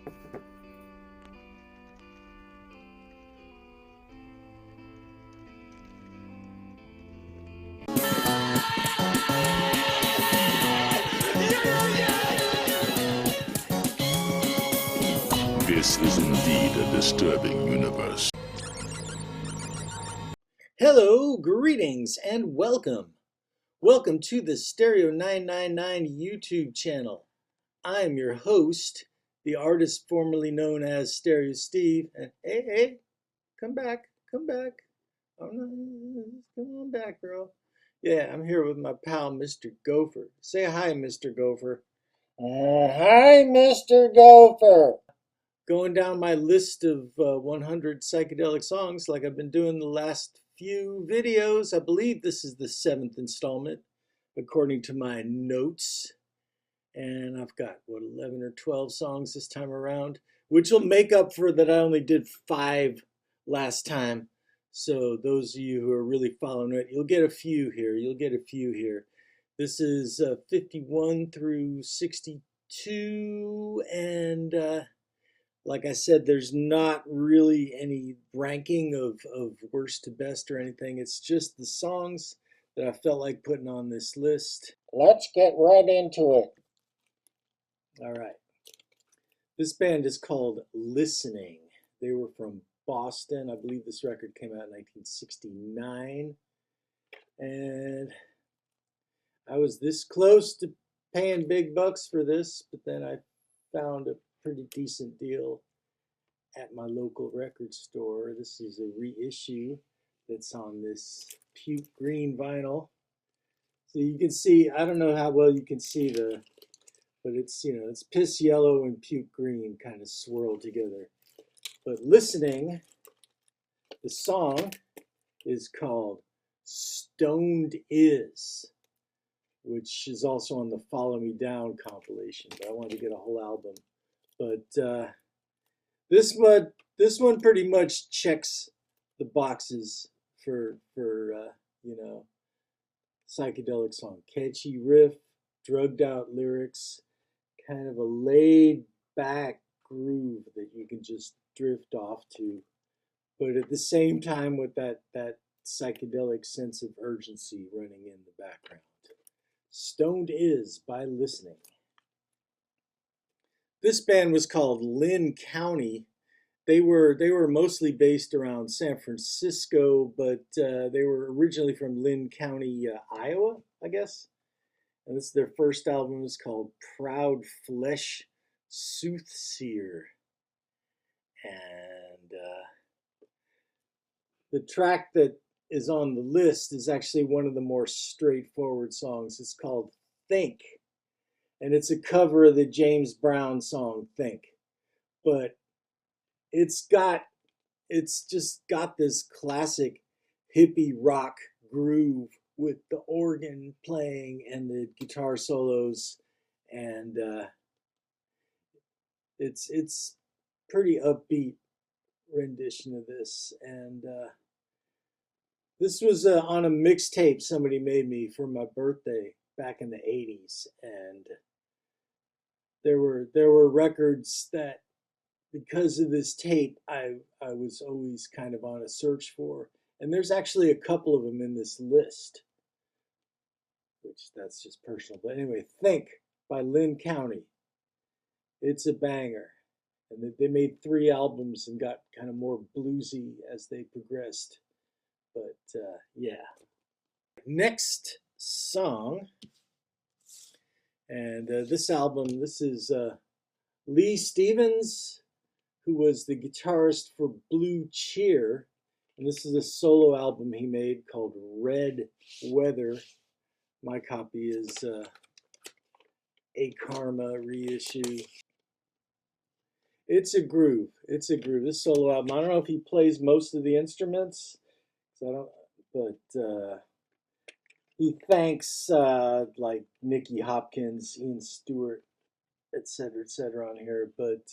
This is indeed a disturbing universe. Hello, greetings, and welcome. Welcome to the Stereo 999 YouTube channel. I am your host, the artist formerly known as Stereo Steve. And hey, come back. Oh no, come on back, bro. Yeah, I'm here with my pal, Mr. Gopher. Say hi, Mr. Gopher. Hi, Mr. Gopher. Going down my list of 100 psychedelic songs like I've been doing the last few videos. I believe this is the 7th installment, according to my notes. And I've got, 11 or 12 songs this time around, which will make up for that I only did 5 last time. So those of you who are really following it, you'll get a few here. This is 51 through 62, and like I said, there's not really any ranking of worst to best or anything. It's just the songs that I felt like putting on this list. Let's get right into it. All right. This band is called Listening. They were from Boston. I believe this record came out in 1969. And I was this close to paying big bucks for this, but then I found a pretty decent deal at my local record store. This is a reissue that's on this puke green vinyl. So you can see, I don't know how well you can see but it's, it's piss yellow and puke green kind of swirled together. But Listening, the song is called Stoned Is, which is also on the Follow Me Down compilation, but I wanted to get a whole album. But this one pretty much checks the boxes for psychedelic song. Catchy riff, drugged out lyrics, kind of a laid back groove that you can just drift off to, but at the same time with that psychedelic sense of urgency running in the background. Stoned Is by Listening. This band was called Lynn County. They were mostly based around San Francisco, but they were originally from Lynn County, Iowa, I guess. And this is their first album. It's called Proud Flesh Soothseer. And the track that is on the list is actually one of the more straightforward songs. It's called Think. And it's a cover of the James Brown song Think. But it's just got this classic hippie rock groove with the organ playing and the guitar solos, and it's pretty upbeat rendition of this. And this was on a mixtape somebody made me for my birthday back in the 80s, and there were records that, because of this tape, I was always kind of on a search for. And there's actually a couple of them in this list, which that's just personal. But anyway, Think by Lynn County. It's a banger. And they made 3 albums and got kind of more bluesy as they progressed. But yeah. Next song. And this album, this is Lee Stevens, who was the guitarist for Blue Cheer. And this is a solo album he made called Red Weather. My copy is a Karma reissue. It's a groove. This solo album, I don't know if he plays most of the instruments, but he thanks like Nicky Hopkins, Ian Stewart, etc., on here. But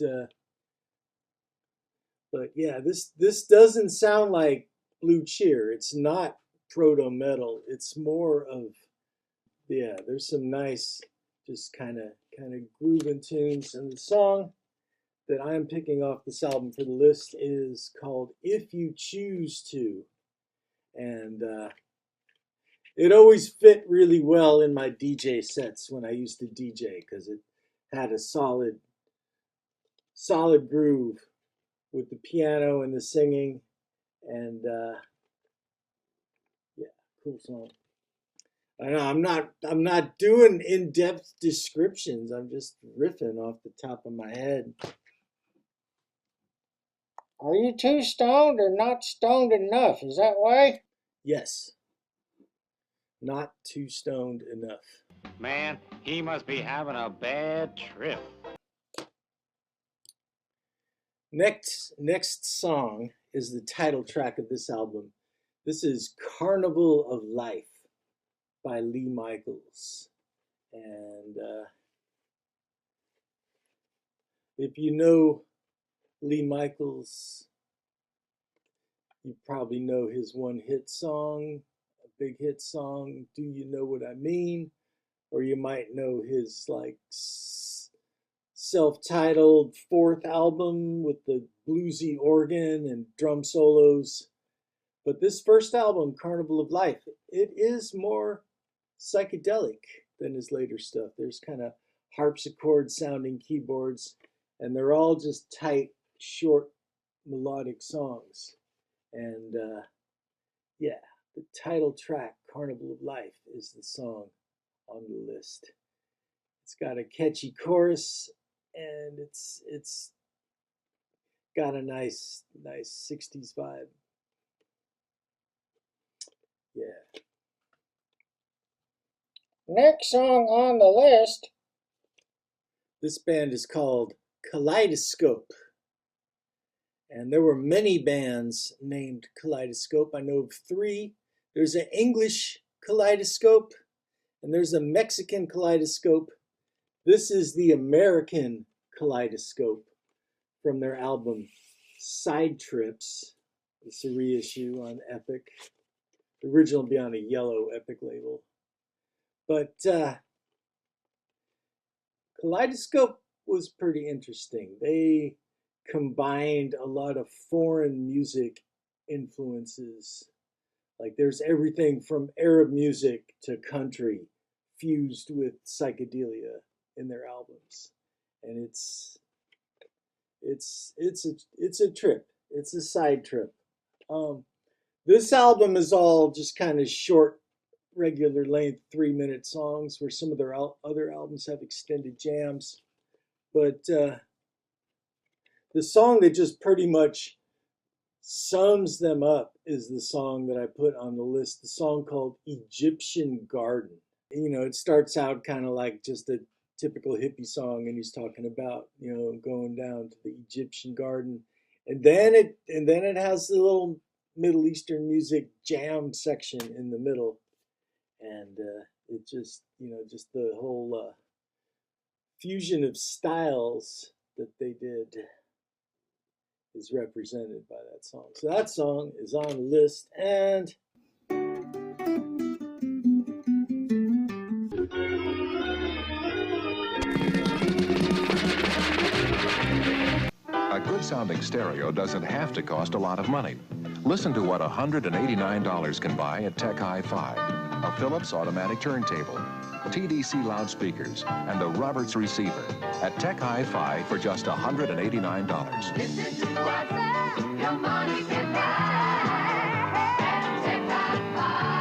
yeah, this doesn't sound like Blue Cheer. It's not proto metal. It's more of, yeah, there's some nice just kind of grooving tunes in the song. that I'm picking off this album for the list is called If You Choose To. And it always fit really well in my DJ sets when I used to DJ because it had a solid groove with the piano and the singing. And yeah, cool song. I know I'm not doing in-depth descriptions. I'm just riffing off the top of my head. Are you too stoned or not stoned enough? Is that why? Yes. Not too stoned enough. Man, he must be having a bad trip. Next song is the title track of this album. This is Carnival of Life by Lee Michaels. And if you know Lee Michaels, you probably know his one hit song, a big hit song, Do You Know What I Mean? Or you might know his like self-titled fourth album with the bluesy organ and drum solos. But this first album, Carnival of Life, it is more psychedelic than his later stuff. There's kind of harpsichord sounding keyboards, and they're all just tight, short, melodic songs. And yeah, the title track, Carnival of Life, is the song on the list. It's got a catchy chorus, and it's got a nice 60s vibe. Yeah. Next song on the list. This band is called Kaleidoscope. And there were many bands named Kaleidoscope. I know of 3. There's an English Kaleidoscope, and there's a Mexican Kaleidoscope. This is the American Kaleidoscope from their album Side Trips. It's a reissue on Epic. The original will be on a yellow Epic label. But Kaleidoscope was pretty interesting. They combined a lot of foreign music influences. Like there's everything from Arab music to country fused with psychedelia in their albums. And it's a trip. It's a side trip. This album is all just kind of short, regular length 3-minute songs, where some of their other albums have extended jams. But the song that just pretty much sums them up is the song that I put on the list, the song called Egyptian Garden. You know, it starts out kind of like just a typical hippie song, and he's talking about, you know, going down to the Egyptian garden. And then it has the little Middle Eastern music jam section in the middle. And it just, you know, just the whole fusion of styles that they did is represented by that song. So that song is on the list. And a good sounding stereo doesn't have to cost a lot of money. Listen to what $189 can buy at Tech Hi-Fi. A Philips automatic turntable, TDC loudspeakers, and a Roberts receiver at Tech Hi-Fi for just $189. Listen to what your money can buy at Tech Hi-Fi.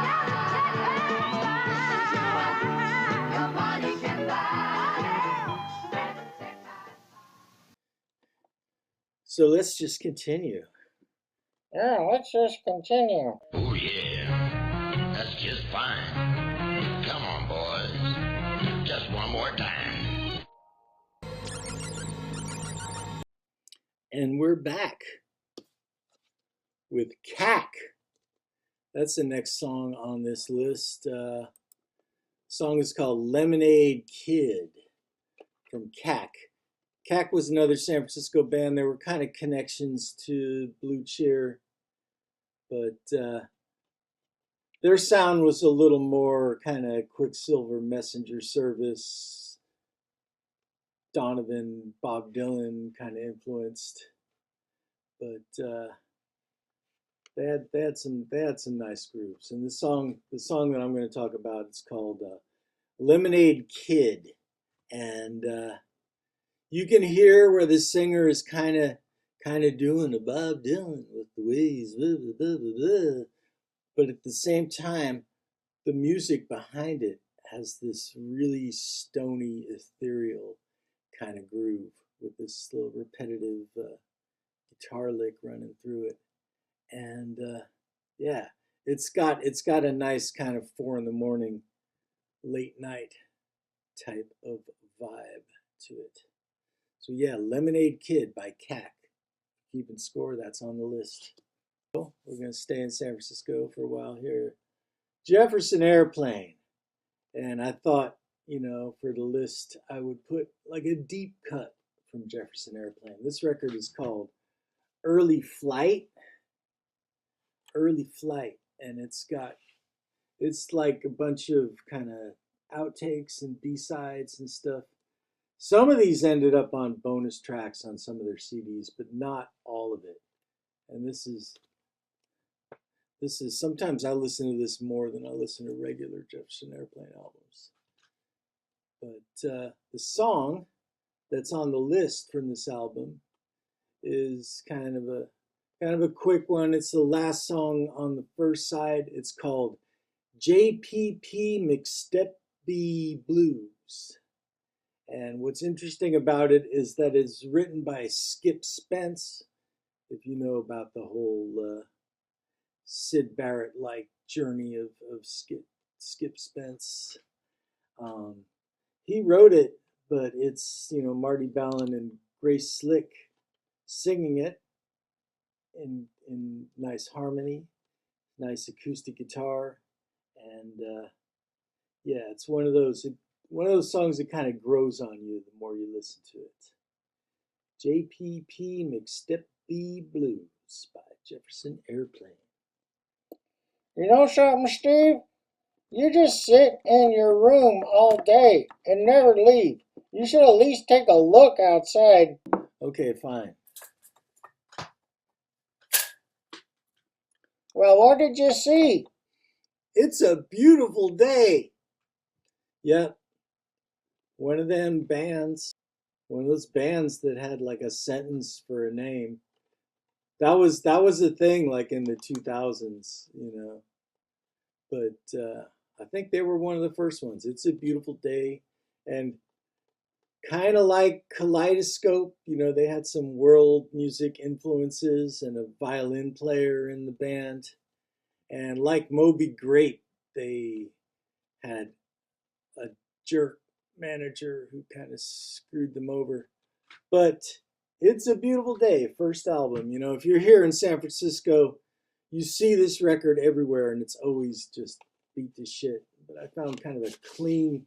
Your money can buy at Tech Hi-Fi. so let's just continue. Yeah, let's just continue. Oh, yeah. That's just fine. Come on, boys. Just one more time. And we're back with CAC. That's the next song on this list. Song is called Lemonade Kid from CAC. CAC was another San Francisco band. There were kind of connections to Blue Cheer, but their sound was a little more kind of Quicksilver Messenger Service, Donovan, Bob Dylan kind of influenced, but they had some nice groups. And the song that I'm going to talk about is called Lemonade Kid, and you can hear where the singer is kind of doing a Bob Dylan with the ways, blah, blah, blah, blah, blah. But at the same time, the music behind it has this really stony, ethereal kind of groove with this little repetitive guitar lick running through it, and yeah, it's got a nice kind of 4 in the morning, late night type of vibe to it. So yeah, Lemonade Kid by CAC. Keeping score, that's on the list. We're going to stay in San Francisco for a while here. Jefferson Airplane. And I thought, for the list, I would put like a deep cut from Jefferson Airplane. This record is called Early Flight. Early Flight. And it's like a bunch of kind of outtakes and B-sides and stuff. Some of these ended up on bonus tracks on some of their CDs, but not all of it. And this is sometimes I listen to this more than I listen to regular Jefferson Airplane albums. But the song that's on the list from this album is kind of a quick one. It's the last song on the first side. It's called JPP McSteppy Blues. And what's interesting about it is that it's written by Skip Spence. If you know about the whole Syd Barrett-like journey of Skip Spence. He wrote it, but it's, Marty Ballin and Grace Slick singing it in nice harmony, nice acoustic guitar, and yeah, it's one of those songs that kind of grows on you the more you listen to it. JPP McSteppy Blues by Jefferson Airplane. You know something, Steve? You just sit in your room all day and never leave. You should at least take a look outside. Okay, fine. Well, what did you see? It's a beautiful day. Yep. One of those bands that had like a sentence for a name. That was a thing like in the 2000s, But I think they were one of the first ones. It's a beautiful day, and kind of like Kaleidoscope, they had some world music influences and a violin player in the band. And like Moby Grape, they had a jerk manager who kind of screwed them over. But it's a beautiful day, first album. If you're here in San Francisco, you see this record everywhere, and it's always just beat to shit. But I found kind of a clean,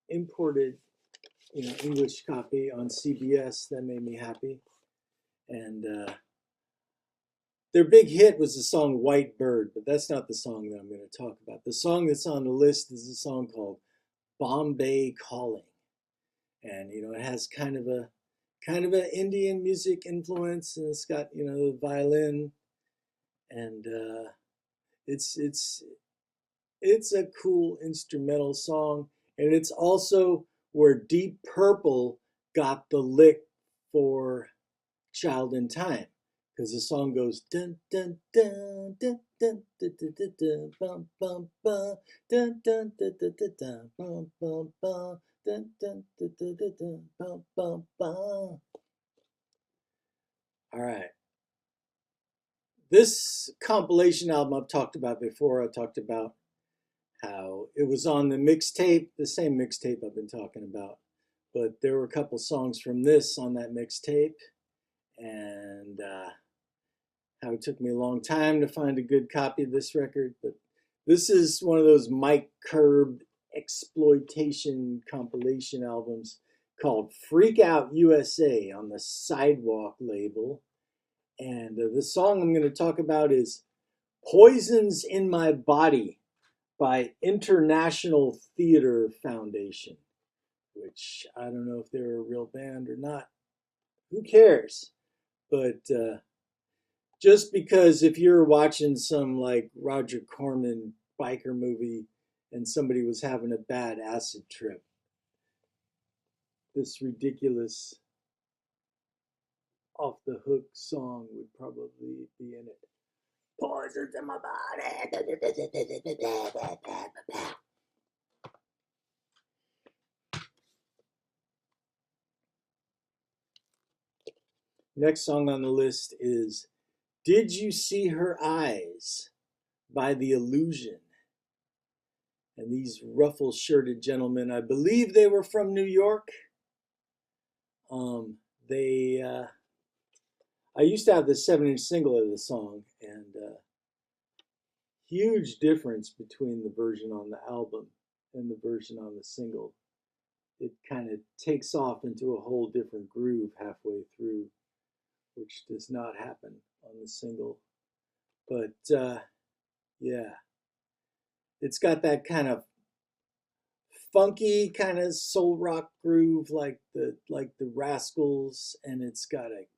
imported, English copy on CBS that made me happy. And their big hit was the song White Bird, but that's not the song that I'm going to talk about. The song that's on the list is a song called Bombay Calling. And, it has kind of an Indian music influence, and it's got, the violin, and it's a cool instrumental song, and it's also where Deep Purple got the lick for Child in Time, because the song goes dun dun dun dun dun dun dun dun dun bum bum bum dun dun dun dun dun dun bum bum bum dun dun dun dun dun dun bum bum bum. All right. This compilation album I've talked about before. I talked about how it was on the mixtape, the same mixtape I've been talking about. But there were a couple songs from this on that mixtape, and how it took me a long time to find a good copy of this record. But this is one of those Mike Curb exploitation compilation albums called Freak Out USA on the Sidewalk label. And the song I'm going to talk about is Poisons in My Body by International Theater Foundation. which I don't know if they're a real band or not. Who cares? But just because if you're watching some like Roger Corman biker movie and somebody was having a bad acid trip, this ridiculous off the hook song would probably be in it. Poisons in my body. Next song on the list is Did You See Her Eyes by The Illusion. And these ruffle-shirted gentlemen, I believe they were from New York. I used to have the 7-inch single of the song, and huge difference between the version on the album and the version on the single. It kind of takes off into a whole different groove halfway through, which does not happen on the single. But yeah, it's got that kind of funky kind of soul rock groove like the Rascals, and it's got a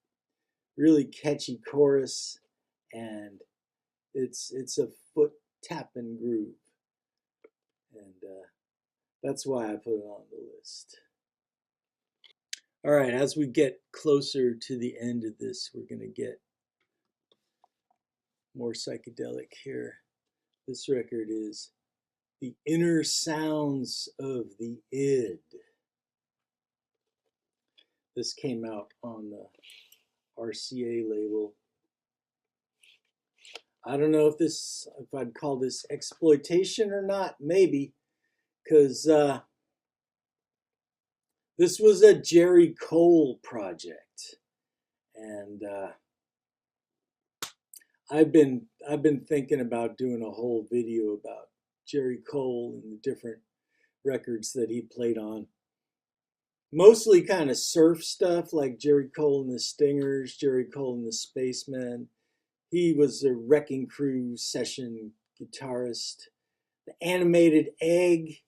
really catchy chorus, and it's a foot tapping groove, and that's why I put it on the list. All right, as we get closer to the end of this, we're going to get more psychedelic here. This record is The Inner Sounds of the Id. This came out on the RCA label. I don't know if I'd call this exploitation or not, maybe, because this was a Jerry Cole project, and I've been thinking about doing a whole video about Jerry Cole and the different records that he played on. Mostly kind of surf stuff like Jerry Cole and the Stingers, Jerry Cole and the Spacemen. He was a Wrecking Crew session guitarist. The Animated Egg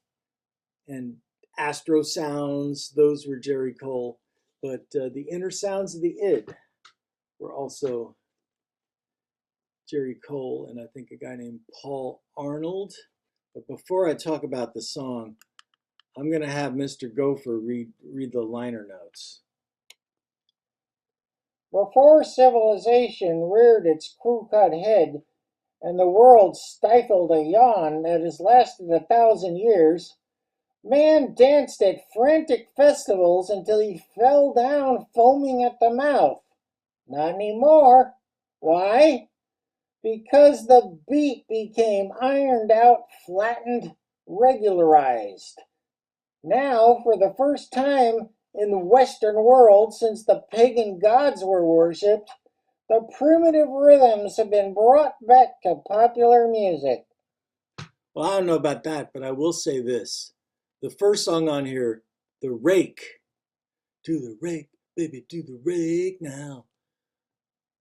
and Astro Sounds, those were Jerry Cole. But the Inner Sounds of the Id were also Jerry Cole and I think a guy named Paul Arnold. But before I talk about the song, I'm going to have Mr. Gopher read the liner notes. Before civilization reared its crew-cut head and the world stifled a yawn that has lasted 1,000 years, man danced at frantic festivals until he fell down foaming at the mouth. Not anymore. Why? Because the beat became ironed out, flattened, regularized. Now, for the first time in the Western world since the pagan gods were worshipped, the primitive rhythms have been brought back to popular music. Well, I don't know about that, but I will say this. The first song on here, The Rake. Do the rake, baby, do the rake now.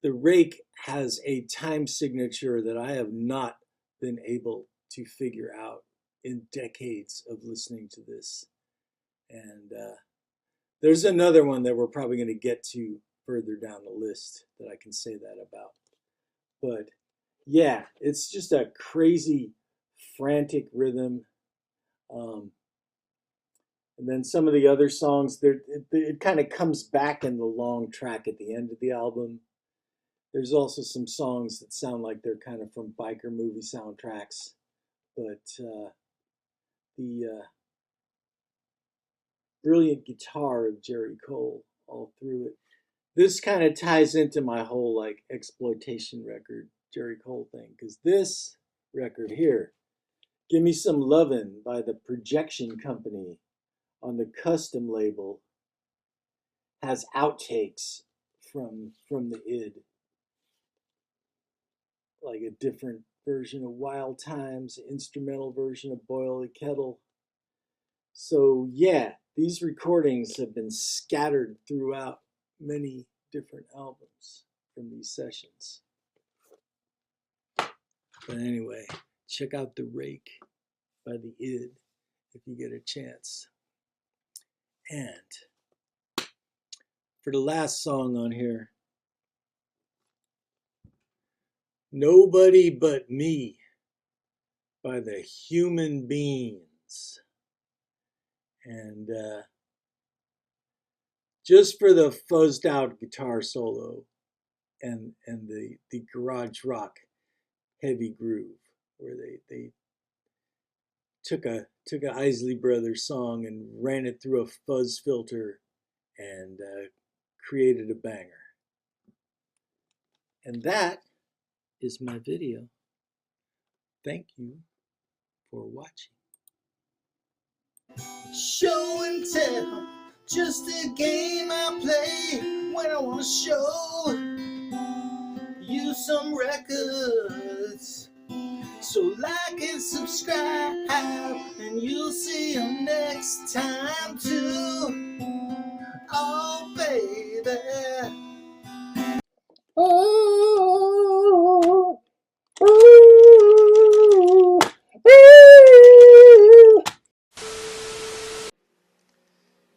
The Rake has a time signature that I have not been able to figure out in decades of listening to this. And there's another one that we're probably going to get to further down the list that I can say that about. But yeah, it's just a crazy, frantic rhythm. And then some of the other songs, it kind of comes back in the long track at the end of the album. There's also some songs that sound like they're kind of from biker movie soundtracks, but the brilliant guitar of Jerry Cole all through it. This kind of ties into my whole like exploitation record Jerry Cole thing, because this record here, Give Me Some Lovin' by the Projection Company on the Custom label, has outtakes from the Id. Like a different version of Wild Times, instrumental version of Boil the Kettle. So yeah, these recordings have been scattered throughout many different albums from these sessions. But anyway, check out The Rake by the Id if you get a chance. And for the last song on here, Nobody But Me by the Human Beings. And just for the fuzzed out guitar solo and the garage rock heavy groove, where they took a Isley Brothers song and ran it through a fuzz filter and created a banger. And that is my video. Thank you for watching. Show and tell, just a game I play when I want to show you some records. So like and subscribe, and you'll see them next time too. Oh, baby. Ooh, ooh, ooh.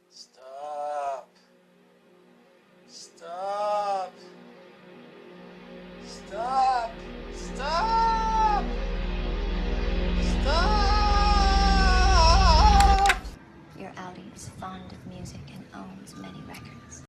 Stop. Stop. Stop. Stop. Stop. Your Audi is fond of music and owns many records.